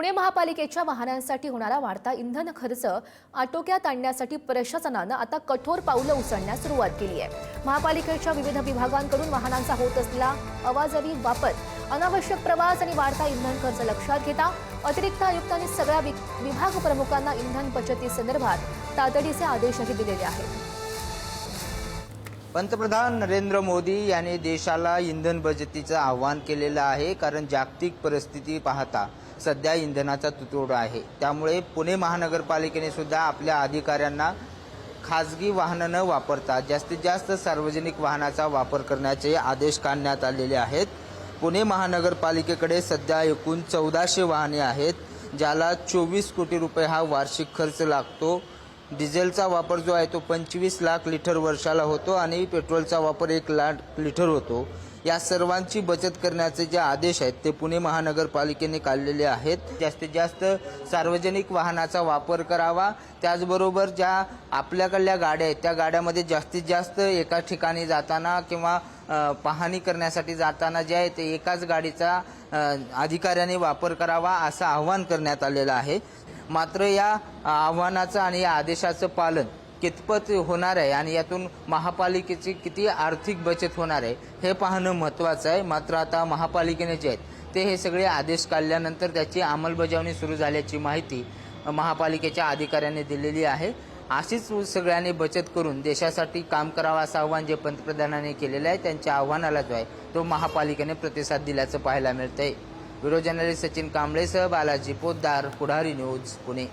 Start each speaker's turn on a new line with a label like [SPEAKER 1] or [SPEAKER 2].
[SPEAKER 1] पुणे महापालिकेच्या वाहनांसाठी होणारा वाढता इंधन खर्च आटोक्यात आणण्यासाठी प्रशासनानं आता कठोर पावलं उचलण्यास सुरुवात केली आहे। महापालिकेच्या विविध विभागांकडून वाहनांचा होत असलेला अवाजवी वापर, अनावश्यक प्रवास आणि वाढता इंधन खर्च लक्षात घेता अतिरिक्त आयुक्तांनी सगळ्या विभाग प्रमुखांना इंधन बचतीसंदर्भात तातडीचे आदेशही दिलेले आहेत।
[SPEAKER 2] पंतप्रधान नरेंद्र मोदी यांनी देशाला इंधन बचतीचं आवाहन केलेलं आहे, कारण जागतिक परिस्थिती पाहता सध्या इंधनाचा तुटवडा आहे। त्यामुळे पुणे महानगरपालिकेने सुद्धा आपल्या अधिकाऱ्यांना खाजगी वाहनं न वापरता जास्तीत जास्त सार्वजनिक वाहनाचा वापर करण्याचे आदेश काढण्यात आलेले आहेत। पुणे महानगरपालिकेकडे सध्या एकूण 1400 वाहने आहेत, ज्याला 24 कोटी रुपये हा वार्षिक खर्च लागतो। डिझेलचा वापर जो आहे तो 25 लाख लिटर वर्षाला होतो आणि पेट्रोलचा वापर 1 लाख लिटर होतो। या सर्वांची बचत करण्याचे जे आदेश आहेत ते पुणे महानगरपालिकेने काढलेले आहेत। जास्तीत जास्त सार्वजनिक वाहनाचा वापर करावा, त्याचबरोबर ज्या आपल्याकडल्या गाड्या आहेत त्या गाड्यामध्ये जास्तीत जास्त एका ठिकाणी जाताना किंवा पाहणी करण्यासाठी जाताना जे आहे ते एकाच गाडीचा अधिकाऱ्याने वापर करावा असं आवाहन करण्यात आलेलं आहे। मात्र या आव्हानाचं आणि या आदेशाचं पालन कितपत होणार आहे आणि यातून महापालिकेची किती आर्थिक बचत होणार आहे हे पाहणं महत्त्वाचं आहे। मात्र आता महापालिकेने जे आहेत ते हे सगळे आदेश काढल्यानंतर त्याची अंमलबजावणी सुरू झाल्याची माहिती महापालिकेच्या अधिकाऱ्यांनी दिलेली आहे। अशीच सगळ्यांनी बचत करून देशासाठी काम करावं असं आव्हान जे पंतप्रधानांनी केलेलं आहे, त्यांच्या आव्हानाला जो आहे तो महापालिकेने प्रतिसाद दिल्याचं पाहायला मिळतंय। व्हिडिओ जर्नलिस्ट सचिन कांबळेसह बालाजी पोद्दार, पुढारी न्यूज, पुणे।